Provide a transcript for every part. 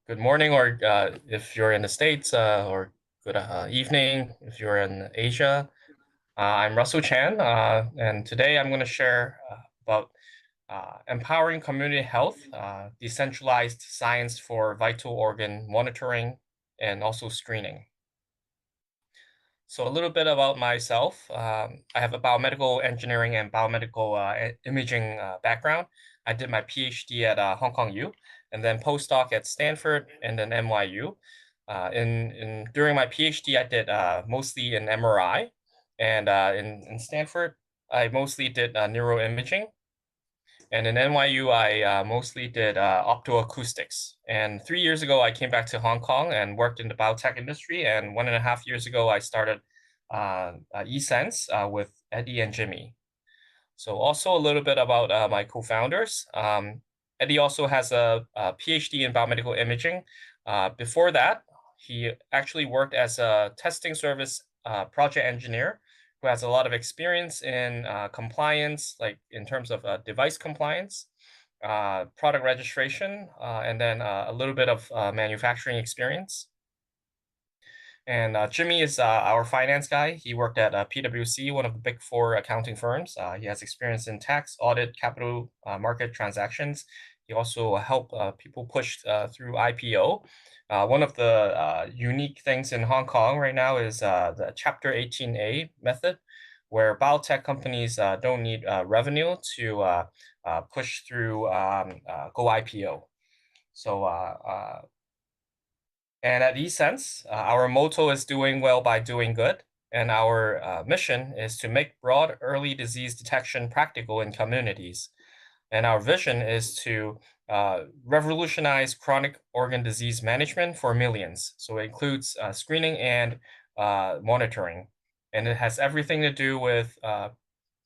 good morning, or if you're in the States, or good evening if you're in Asia. I'm Russell Chan, and today I'm going to share about empowering community health, decentralized science for vital organ monitoring, and also screening. So a little bit about myself. I have a biomedical engineering and biomedical imaging background. I did my PhD at Hong Kong U, and then postdoc at Stanford and then NYU. During my PhD, I did mostly in MRI, and in Stanford, I mostly did neuroimaging. And in NYU, I mostly did optoacoustics. And 3 years ago, I came back to Hong Kong and worked in the biotech industry. And 1.5 years ago, I started eSense with Eddie and Jimmy. So also a little bit about my co-founders. Eddie also has a PhD in biomedical imaging. Before that, he actually worked as a testing service project engineer who has a lot of experience in compliance, like in terms of device compliance, product registration, and then a little bit of manufacturing experience. And Jimmy is our finance guy. He worked at PwC, one of the big four accounting firms. He has experience in tax, audit, capital market transactions. He also helped people push through IPO. One of the unique things in Hong Kong right now is the Chapter 18A method, where biotech companies don't need revenue to push through go IPO. So and at eSense, our motto is doing well by doing good. And our mission is to make broad early disease detection practical in communities. And our vision is to revolutionize chronic organ disease management for millions. So it includes screening and monitoring. And it has everything to do with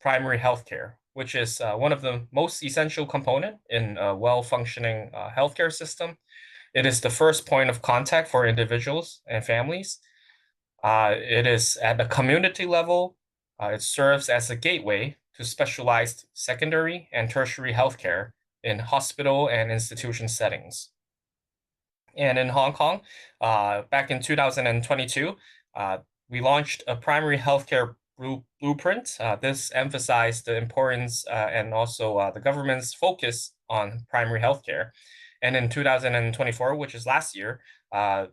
primary healthcare, which is one of the most essential component in a well-functioning healthcare system. It is the first point of contact for individuals and families. It is at the community level. It serves as a gateway to specialized secondary and tertiary healthcare in hospital and institution settings. And in Hong Kong, back in 2022, we launched a primary healthcare blueprint. This emphasized the importance and also the government's focus on primary healthcare. And in 2024, which is last year, the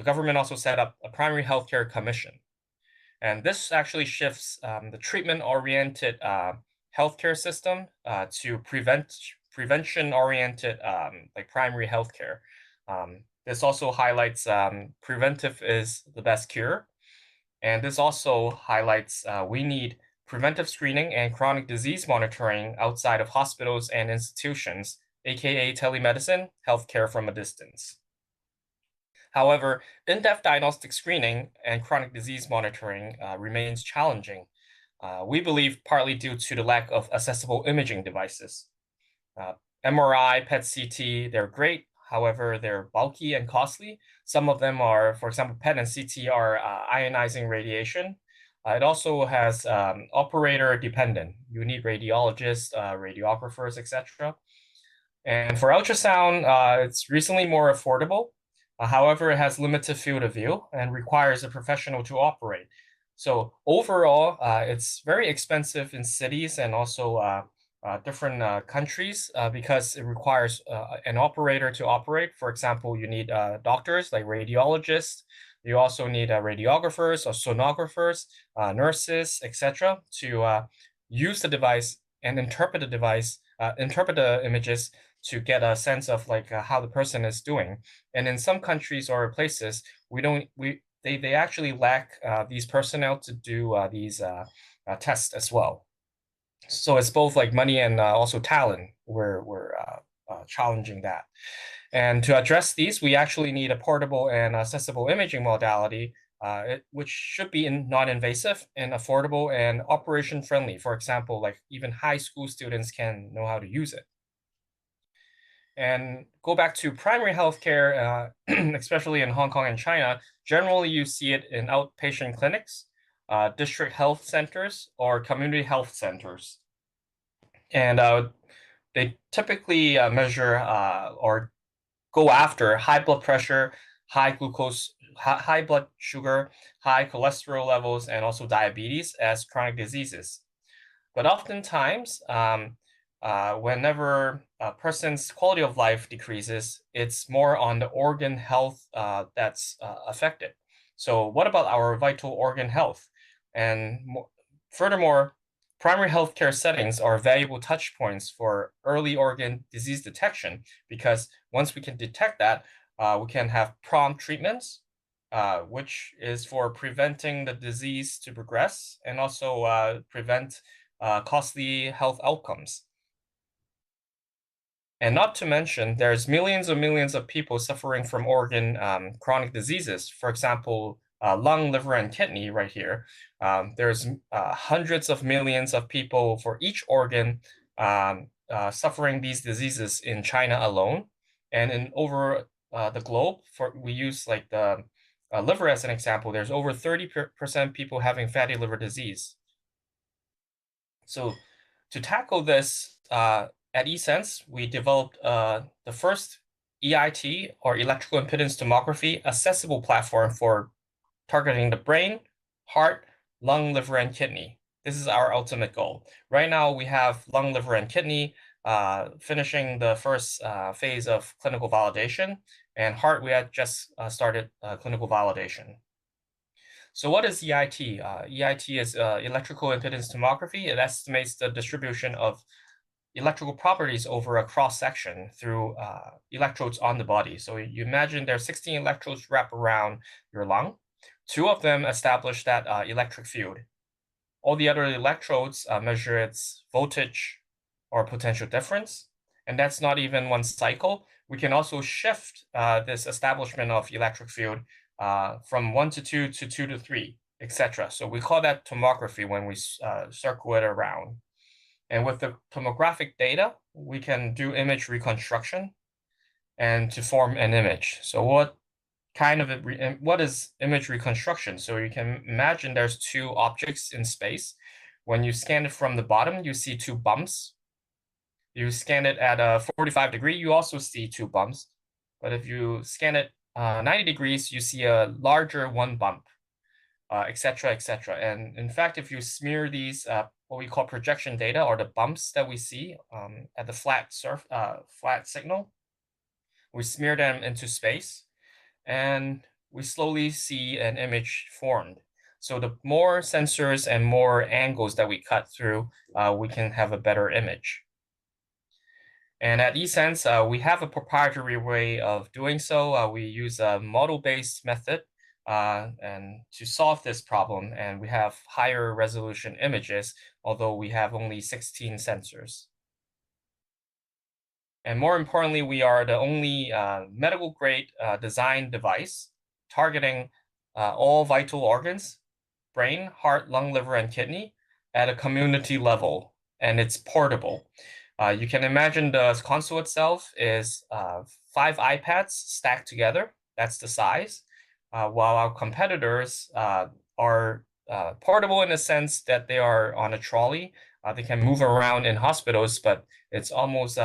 government also set up a primary healthcare commission. And this actually shifts the treatment-oriented healthcare system to prevention-oriented like primary healthcare. This also highlights preventive is the best cure. And this also highlights we need preventive screening and chronic disease monitoring outside of hospitals and institutions, aka telemedicine, healthcare from a distance. However, in-depth diagnostic screening and chronic disease monitoring remains challenging. We believe partly due to the lack of accessible imaging devices. MRI, PET-CT, they're great. However, they're bulky and costly. Some of them are, for example, PET and CT are ionizing radiation. It also has operator dependent. You need radiologists, radiographers, etc. And for ultrasound, it's recently more affordable. However, it has limited field of view and requires a professional to operate. So overall, it's very expensive in cities and also different countries because it requires an operator to operate. For example, you need doctors like radiologists. You also need radiographers or sonographers, nurses, etc., to use the device and interpret the device, interpret the images to get a sense of like how the person is doing. And in some countries or places, they actually lack these personnel to do these tests as well. So it's both like money and also talent. We're challenging that. And to address these, we actually need a portable and accessible imaging modality, which should be non-invasive and affordable and operation friendly. For example, like even high school students can know how to use it. And go back to primary healthcare, especially in Hong Kong and China, generally you see it in outpatient clinics, district health centers, or community health centers. And they typically measure or go after high blood pressure, high glucose, high blood sugar, high cholesterol levels, and also diabetes as chronic diseases. But oftentimes, whenever a person's quality of life decreases, it's more on the organ health that's affected. So, what about our vital organ health? And furthermore, primary healthcare settings are valuable touch points for early organ disease detection because once we can detect that, we can have prompt treatments, which is for preventing the disease to progress and also prevent costly health outcomes. And not to mention, there's millions and millions of people suffering from organ chronic diseases. For example, lung, liver, and kidney right here. There's hundreds of millions of people for each organ suffering these diseases in China alone. And in over the globe, we use like the liver as an example, there's over 30% people having fatty liver disease. So to tackle this, at eSense, we developed the first EIT, or electrical impedance tomography, accessible platform for targeting the brain, heart, lung, liver, and kidney. This is our ultimate goal. Right now, we have lung, liver, and kidney finishing the first phase of clinical validation, and heart, we had just started clinical validation. So what is EIT? EIT is electrical impedance tomography. It estimates the distribution of electrical properties over a cross section through electrodes on the body. So you imagine there are 16 electrodes wrapped around your lung. 2 of them establish that electric field. All the other electrodes measure its voltage or potential difference. And that's not even one cycle. We can also shift this establishment of electric field from 1 to 2 to 2 to 3, etc. So we call that tomography when we circle it around. And with the tomographic data, we can do image reconstruction and to form an image. So what is image reconstruction? So you can imagine there's 2 objects in space. When you scan it from the bottom, you see 2 bumps. You scan it at a 45 degree, you also see 2 bumps. But if you scan it 90 degrees, you see a larger 1 bump, etc., etc. And in fact, if you smear these what we call projection data, or the bumps that we see at the flat signal, we smear them into space, and we slowly see an image formed. So the more sensors and more angles that we cut through, we can have a better image. And at eSense, we have a proprietary way of doing so. We use a model-based method and to solve this problem, and we have higher resolution images, although we have only 16 sensors. And more importantly, we are the only medical-grade design device targeting all vital organs, brain, heart, lung, liver, and kidney at a community level, and it's portable. You can imagine the console itself is 5 iPads stacked together. That's the size. While our competitors are portable in the sense that they are on a trolley. They can move around in hospitals, but it's almost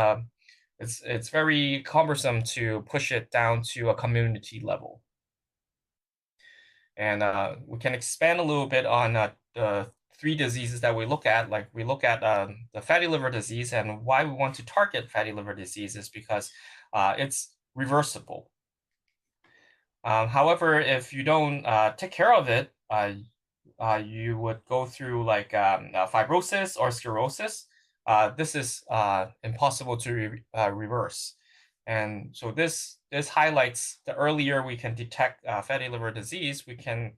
it's very cumbersome to push it down to a community level. And we can expand a little bit on the 3 diseases that we look at. Like we look at the fatty liver disease, and why we want to target fatty liver disease is because it's reversible. However, if you don't take care of it, you would go through like fibrosis or sclerosis. This is impossible to reverse. And so this highlights the earlier we can detect fatty liver disease, we can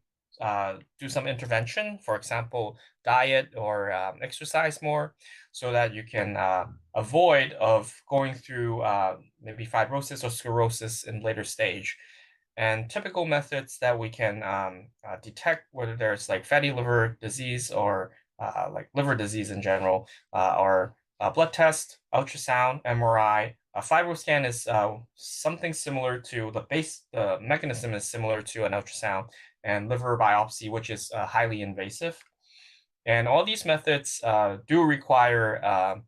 do some intervention, for example, diet or exercise more, so that you can avoid of going through maybe fibrosis or sclerosis in later stage. And typical methods that we can detect whether there's like fatty liver disease or like liver disease in general are blood test, ultrasound, MRI. A fibroscan is something similar to the mechanism is similar to an ultrasound, and liver biopsy, which is highly invasive. And all these methods do require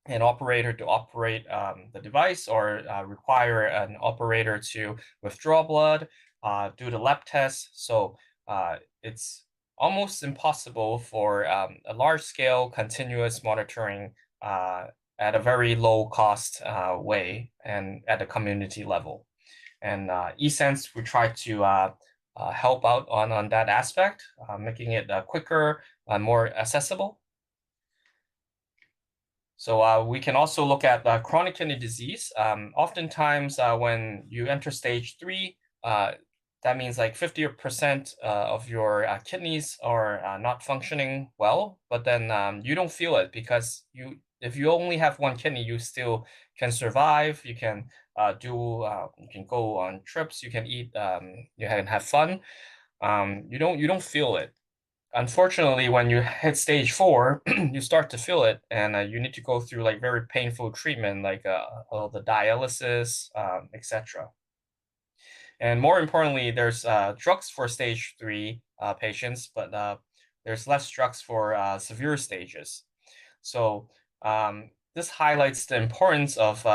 an operator to operate the device, or require an operator to withdraw blood, do the lab test. So it's almost impossible for a large-scale continuous monitoring at a very low-cost way and at the community level. And eSense, we try to help out on that aspect, making it quicker, more accessible. So we can also look at chronic kidney disease. Oftentimes, when you enter stage 3, that means like 50% of your kidneys are not functioning well, but then you don't feel it because if you only have one kidney, you still can survive. You can you can go on trips, you can eat, you can have fun. You don't feel it. Unfortunately, when you hit stage 4, you start to feel it, and you need to go through like very painful treatment, like all the dialysis, etc. And more importantly, there's drugs for stage 3 patients, but there's less drugs for severe stages. So this highlights the importance of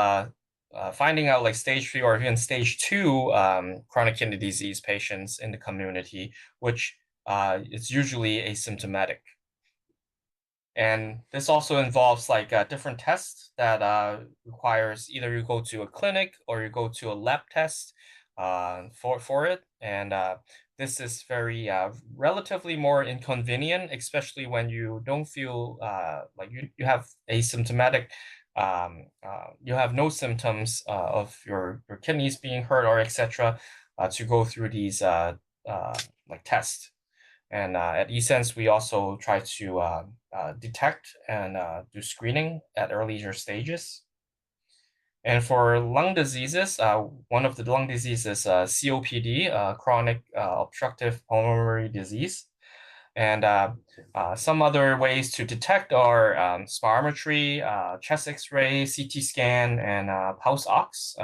finding out like stage 3 or even stage 2 chronic kidney disease patients in the community, which it's usually asymptomatic. And this also involves like different tests that requires either you go to a clinic or you go to a lab test for it. And this is very relatively more inconvenient, especially when you don't feel like you have asymptomatic, you have no symptoms of your kidneys being hurt or etc. To go through these like tests. And at eSense, we also try to detect and do screening at earlier stages. And for lung diseases, one of the lung diseases is COPD, chronic obstructive pulmonary disease. And some other ways to detect are spirometry, chest X-ray, CT scan, and pulse ox.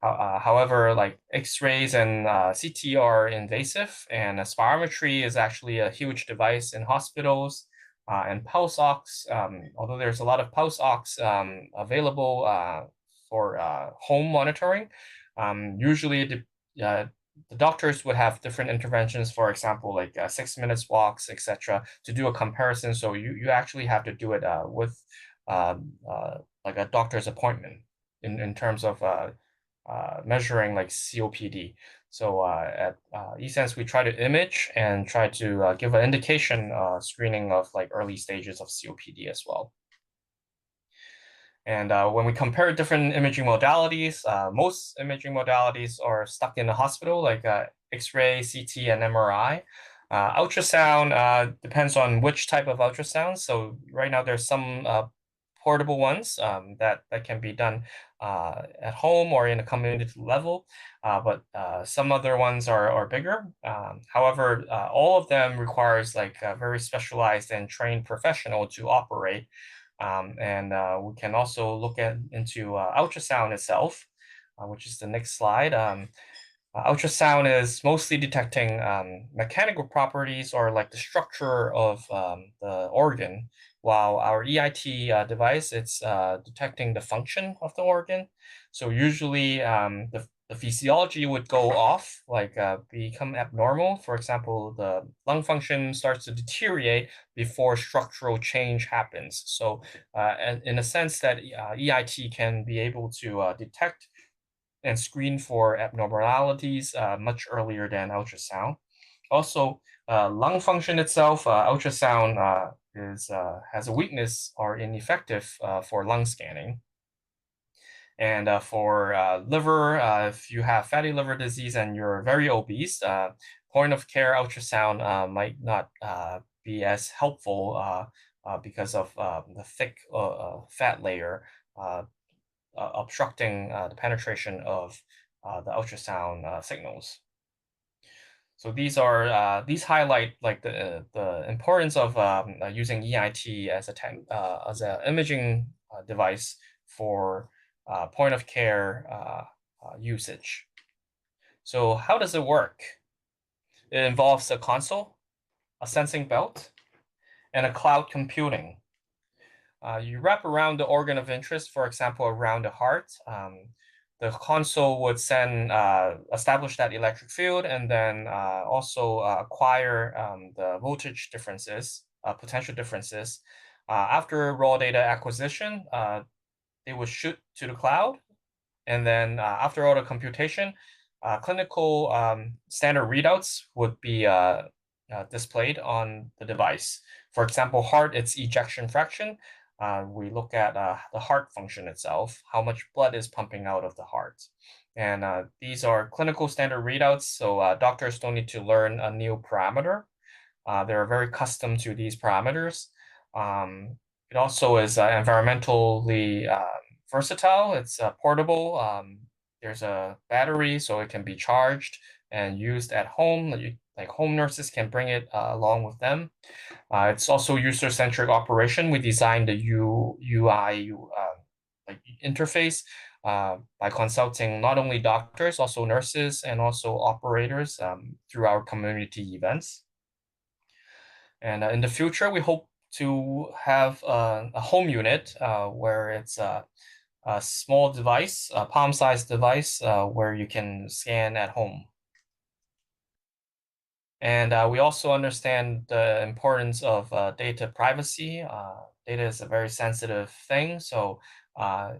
However, like X-rays and CT are invasive, and spirometry is actually a huge device in hospitals. And pulse ox, although there's a lot of pulse ox available for home monitoring, usually the doctors would have different interventions, for example, like 6 minutes walks, etc., to do a comparison. So you actually have to do it with like a doctor's appointment in terms of measuring like COPD. So at eSense, we try to image and try to give an indication screening of like early stages of COPD as well. And when we compare different imaging modalities, most imaging modalities are stuck in the hospital, like X-ray, CT, and MRI. Ultrasound depends on which type of ultrasound. So right now there's some portable ones that can be done at home or in a community level, but some other ones are bigger. However, all of them requires like a very specialized and trained professional to operate. And we can also look into ultrasound itself, which is the next slide. Ultrasound is mostly detecting mechanical properties or like the structure of the organ, while our EIT device, it's detecting the function of the organ. So usually the physiology would go off, like become abnormal. For example, the lung function starts to deteriorate before structural change happens. So and in a sense that EIT can be able to detect and screen for abnormalities much earlier than ultrasound. Also, lung function itself, ultrasound has a weakness or ineffective for lung scanning. And for liver, if you have fatty liver disease and you're very obese, point of care ultrasound might not be as helpful because of the thick fat layer obstructing the penetration of the ultrasound signals. So these highlight like the importance of using EIT as an imaging device for point of care usage. So how does it work? It involves a console, a sensing belt, and a cloud computing. You wrap around the organ of interest, for example, around the heart. The console would establish that electric field and then also acquire the voltage differences, potential differences. After raw data acquisition, they would shoot to the cloud. And then after all the computation, clinical standard readouts would be displayed on the device. For example, heart, its ejection fraction. We look at the heart function itself, how much blood is pumping out of the heart. And these are clinical standard readouts, so doctors don't need to learn a new parameter. They're very accustomed to these parameters. It also is environmentally versatile. It's portable. There's a battery, so it can be charged and used at home. Like home nurses can bring it along with them. It's also user-centric operation. We designed the UI like interface by consulting not only doctors, also nurses, and also operators through our community events. And in the future, we hope to have a home unit where it's a small device, a palm-sized device where you can scan at home. And we also understand the importance of data privacy. Data is a very sensitive thing, so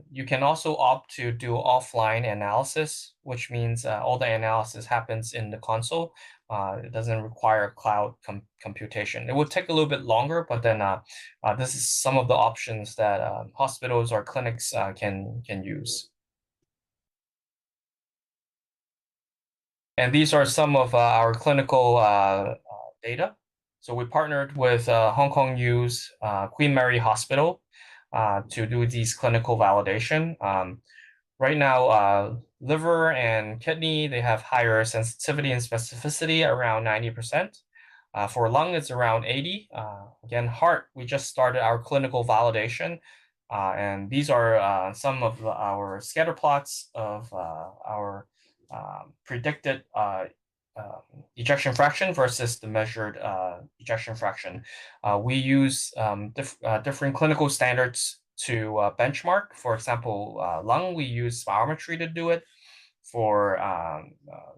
you can also opt to do offline analysis, which means all the analysis happens in the console. It doesn't require cloud computation. It would take a little bit longer, but then this is some of the options that hospitals or clinics can use. And these are some of our clinical data. So we partnered with Hong Kong U's Queen Mary Hospital to do these clinical validation. Right now, liver and kidney, they have higher sensitivity and specificity, around 90%. For lung, it's around 80. Again, heart, we just started our clinical validation. And these are some of our scatter plots of our predicted ejection fraction versus the measured ejection fraction. We use different clinical standards to benchmark. For example, lung, we use spirometry to do it. For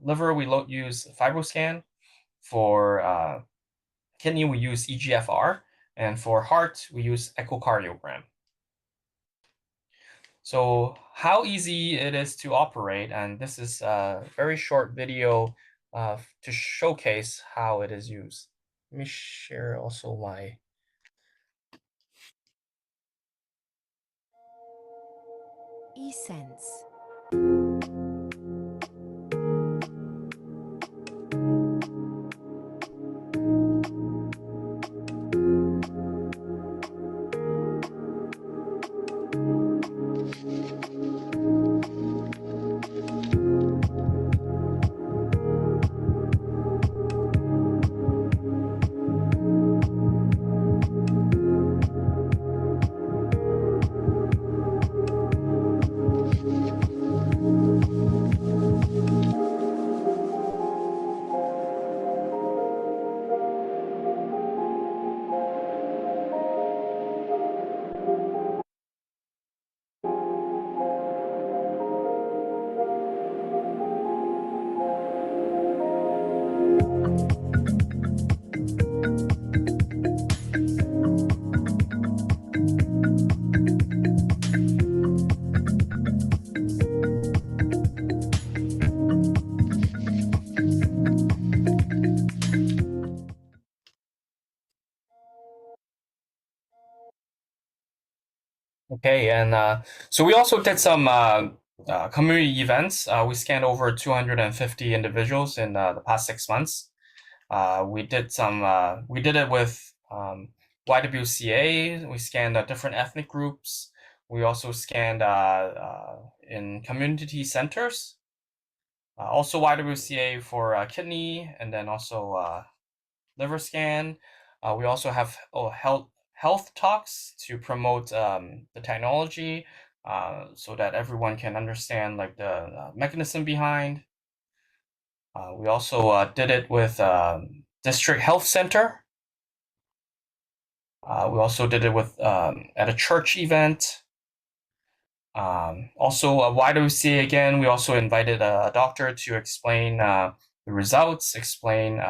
liver, we use FibroScan. For kidney, we use EGFR. And for heart, we use echocardiogram. So how easy it is to operate, and this is a very short video to showcase how it is used. Let me share also my... eSense. Okay, and so we also did some community events. We scanned over 250 individuals in the past 6 months. We did it with YWCA. We scanned different ethnic groups. We also scanned in community centers. Also YWCA for kidney, and then also liver scan. We also have health talks to promote the technology so that everyone can understand like the mechanism behind. We also did it with district health center. We also did it with at a church event. Also, why do we see again? We also invited a doctor to explain the results, explain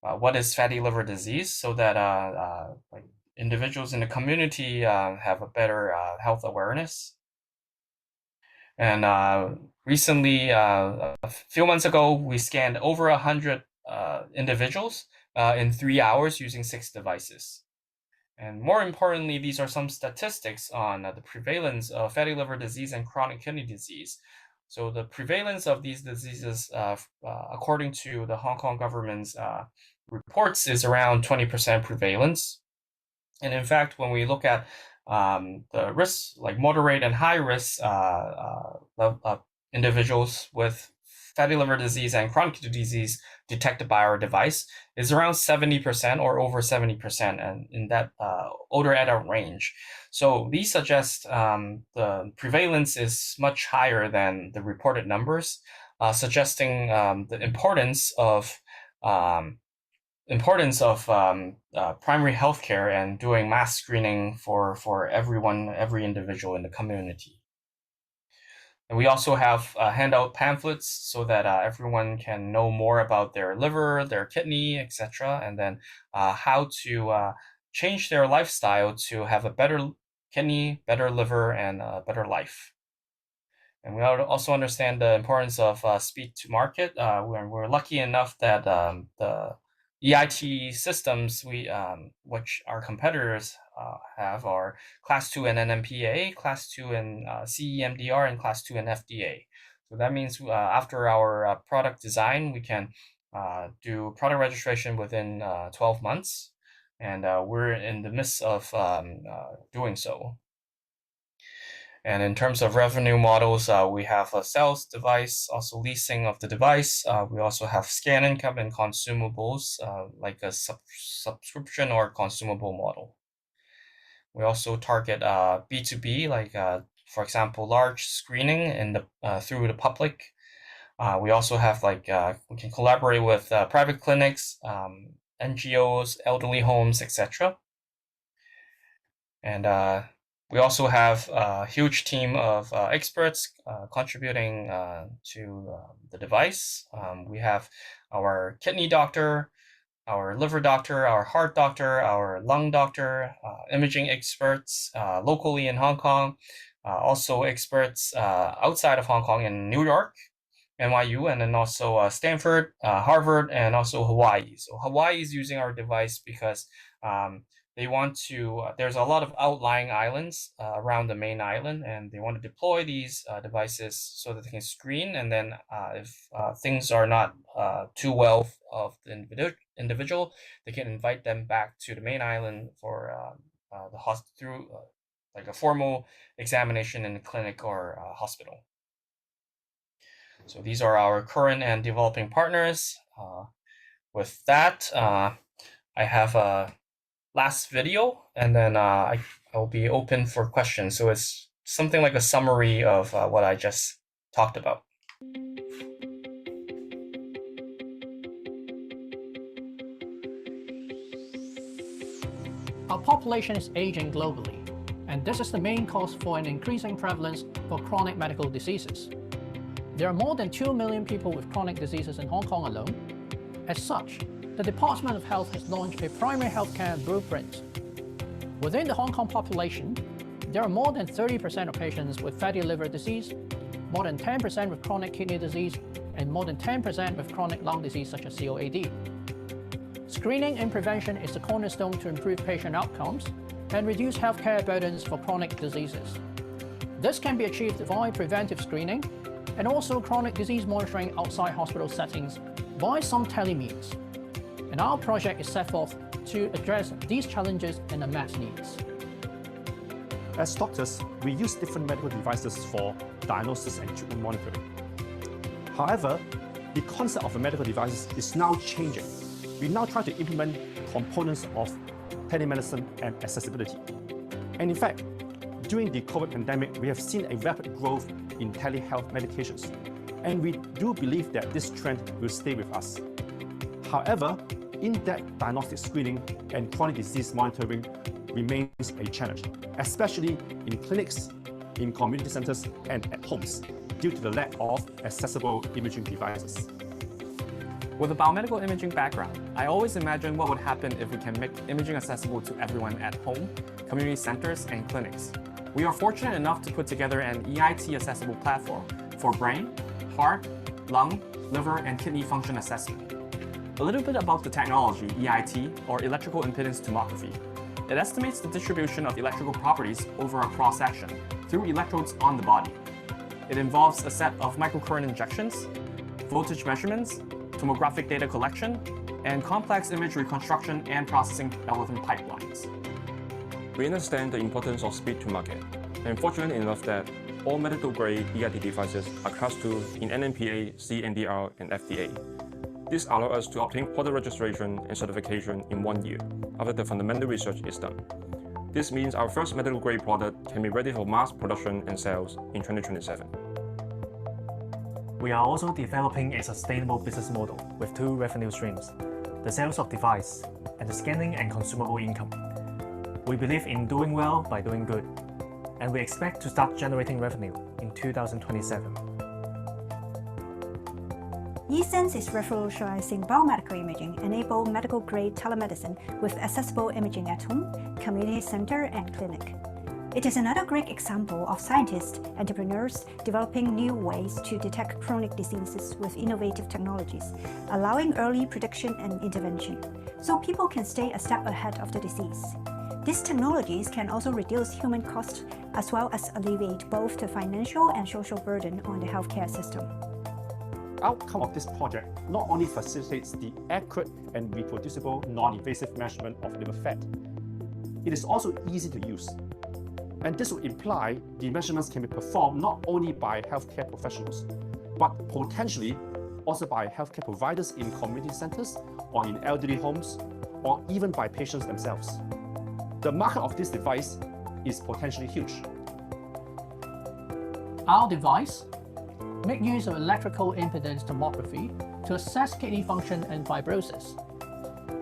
what is fatty liver disease, so that like individuals in the community have a better health awareness. And recently, a few months ago, we scanned over 100 individuals in 3 hours using 6 devices. And more importantly, these are some statistics on the prevalence of fatty liver disease and chronic kidney disease. So the prevalence of these diseases, according to the Hong Kong government's reports, is around 20% prevalence. And in fact, when we look at the risks, like moderate and high risk individuals with fatty liver disease and chronic kidney disease detected by our device, is around 70% or over 70%, and in that older adult range. So these suggest the prevalence is much higher than the reported numbers, suggesting the importance of primary healthcare and doing mass screening for everyone, every individual in the community. And we also have handout pamphlets so that everyone can know more about their liver, their kidney, etc., and then how to change their lifestyle to have a better kidney, better liver, and a better life. And we also understand the importance of speed to market. We're lucky enough that the EIT systems which our competitors have are Class 2 and NMPA, Class 2 and CEMDR, and Class 2 and FDA. So that means after our product design, we can do product registration within 12 months, and we're in the midst of doing so. And in terms of revenue models, we have a sales device, also leasing of the device. We also have scan income and consumables, like a subscription or consumable model. We also target B2B, like for example, large screening through the public. We also have we can collaborate with private clinics, NGOs, elderly homes, etc. And we also have a huge team of experts contributing to the device. We have our kidney doctor, our liver doctor, our heart doctor, our lung doctor, imaging experts locally in Hong Kong, also experts outside of Hong Kong in New York, NYU, and then also Stanford, Harvard, and also Hawaii. So Hawaii is using our device because they want to, there's a lot of outlying islands around the main island, and they want to deploy these devices so that they can screen, and then if things are not too well of the individual, they can invite them back to the main island for through like a formal examination in the clinic or hospital. So these are our current and developing partners. With that, I have a last video, and then I'll be open for questions. So it's something like a summary of what I just talked about. Our population is aging globally, and this is the main cause for an increasing prevalence for chronic medical diseases. There are more than 2 million people with chronic diseases in Hong Kong alone. As such, the Department of Health has launched a primary healthcare blueprint. Within the Hong Kong population, there are more than 30% of patients with fatty liver disease, more than 10% with chronic kidney disease, and more than 10% with chronic lung disease such as COAD. Screening and prevention is the cornerstone to improve patient outcomes and reduce healthcare burdens for chronic diseases. This can be achieved via preventive screening and also chronic disease monitoring outside hospital settings via some telemeans. And our project is set forth to address these challenges and unmet needs. As doctors, we use different medical devices for diagnosis and treatment monitoring. However, the concept of a medical device is now changing. We now try to implement components of telemedicine and accessibility. And in fact, during the COVID pandemic, we have seen a rapid growth in telehealth medications, and we do believe that this trend will stay with us. However, in-depth diagnostic screening and chronic disease monitoring remains a challenge, especially in clinics, in community centers, and at homes, due to the lack of accessible imaging devices. With a biomedical imaging background, I always imagine what would happen if we can make imaging accessible to everyone at home, community centers, and clinics. We are fortunate enough to put together an EIT accessible platform for brain, heart, lung, liver, and kidney function assessment. A little bit about the technology, EIT, or electrical impedance tomography. It estimates the distribution of electrical properties over a cross-section through electrodes on the body. It involves a set of microcurrent injections, voltage measurements, tomographic data collection, and complex image reconstruction and processing algorithm pipelines. We understand the importance of speed to market, and fortunate enough that all medical-grade EIT devices are Class 2 in NMPA, CNDR, and FDA. This allows us to obtain product registration and certification in 1 year after the fundamental research is done. This means our first medical-grade product can be ready for mass production and sales in 2027. We are also developing a sustainable business model with 2 revenue streams, the sales of device and the scanning and consumable income. We believe in doing well by doing good, and we expect to start generating revenue in 2027. eSense is revolutionizing biomedical imaging, enable medical-grade telemedicine with accessible imaging at home, community center, and clinic. It is another great example of scientists, entrepreneurs developing new ways to detect chronic diseases with innovative technologies, allowing early prediction and intervention, so people can stay a step ahead of the disease. These technologies can also reduce human costs as well as alleviate both the financial and social burden on the healthcare system. The outcome of this project not only facilitates the accurate and reproducible non-invasive measurement of liver fat, it is also easy to use. And this would imply the measurements can be performed not only by healthcare professionals, but potentially also by healthcare providers in community centers or in elderly homes, or even by patients themselves. The market of this device is potentially huge. Our device makes use of electrical impedance tomography to assess kidney function and fibrosis.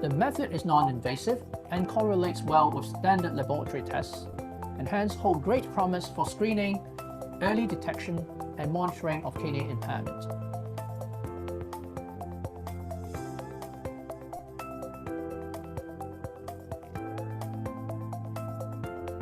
The method is non-invasive and correlates well with standard laboratory tests, and hence hold great promise for screening, early detection, and monitoring of kidney impairment.